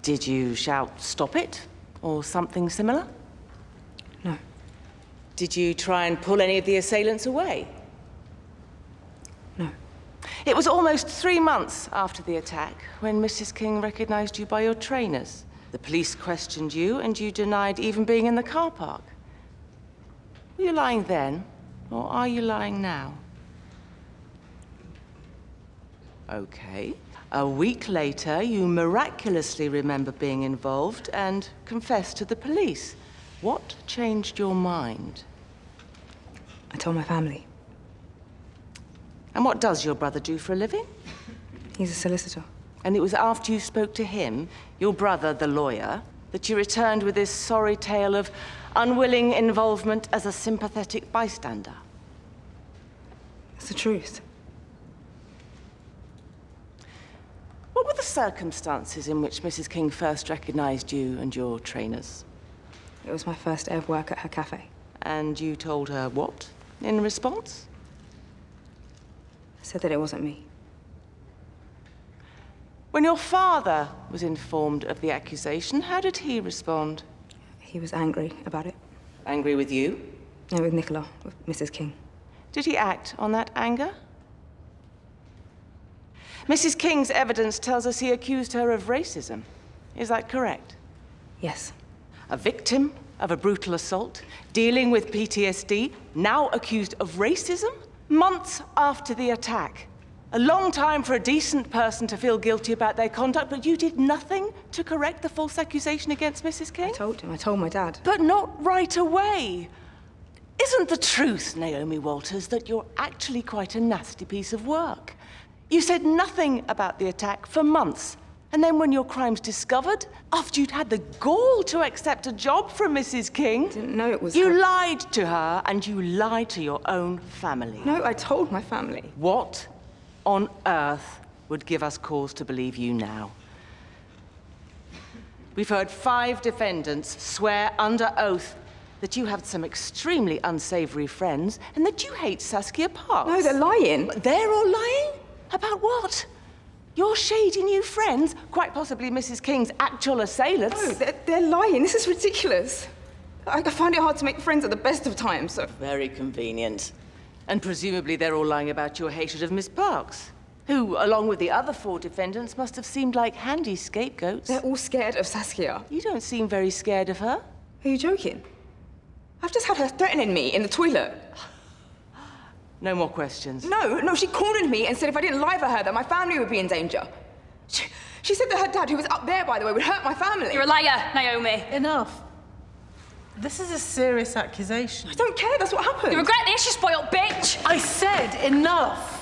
Did you shout, "Stop it," or something similar? No. Did you try and pull any of the assailants away? No. It was almost 3 months after the attack when Mrs. King recognized you by your trainers. The police questioned you, and you denied even being in the car park. Were you lying then, or are you lying now? Okay. A week later, you miraculously remember being involved and confessed to the police. What changed your mind? I told my family. And what does your brother do for a living? He's a solicitor. And it was after you spoke to him, your brother, the lawyer, that you returned with this sorry tale of unwilling involvement as a sympathetic bystander. It's the truth. What were the circumstances in which Mrs. King first recognized you and your trainers? It was my first day of work at her cafe. And you told her what in response? I said that it wasn't me. When your father was informed of the accusation, how did he respond? He was angry about it. Angry with you? No, with Nicola, with Mrs. King. Did he act on that anger? Mrs. King's evidence tells us he accused her of racism. Is that correct? Yes. A victim of a brutal assault, dealing with PTSD, now accused of racism? Months after the attack. A long time for a decent person to feel guilty about their conduct, but you did nothing to correct the false accusation against Mrs. King? I told him. I told my dad. But not right away. Isn't the truth, Naomi Walters, that you're actually quite a nasty piece of work? You said nothing about the attack for months. And then when your crime's discovered, after you'd had the gall to accept a job from Mrs. King... I didn't know it was You her. lied to her, and you lied to your own family. No, I told my family. What on earth would give us cause to believe you now? We've heard 5 defendants swear under oath that you have some extremely unsavory friends and that you hate Saskia Parks. No, they're lying. They're all lying? About what? Your shady new friends, quite possibly Mrs. King's actual assailants. No, they're lying. This is ridiculous. I find it hard to make friends at the best of times, so... Very convenient. And presumably they're all lying about your hatred of Miss Parks, who, along with the other 4 defendants, must have seemed like handy scapegoats. They're all scared of Saskia. You don't seem very scared of her. Are you joking? I've just had her threatening me in the toilet. No more questions. No, she cornered me and said if I didn't lie for her, that my family would be in danger. She said that her dad, who was up there, by the way, would hurt my family. You're a liar, Naomi. Enough. This is a serious accusation. I don't care, that's what happened. You regret this, you spoiled bitch. I said enough.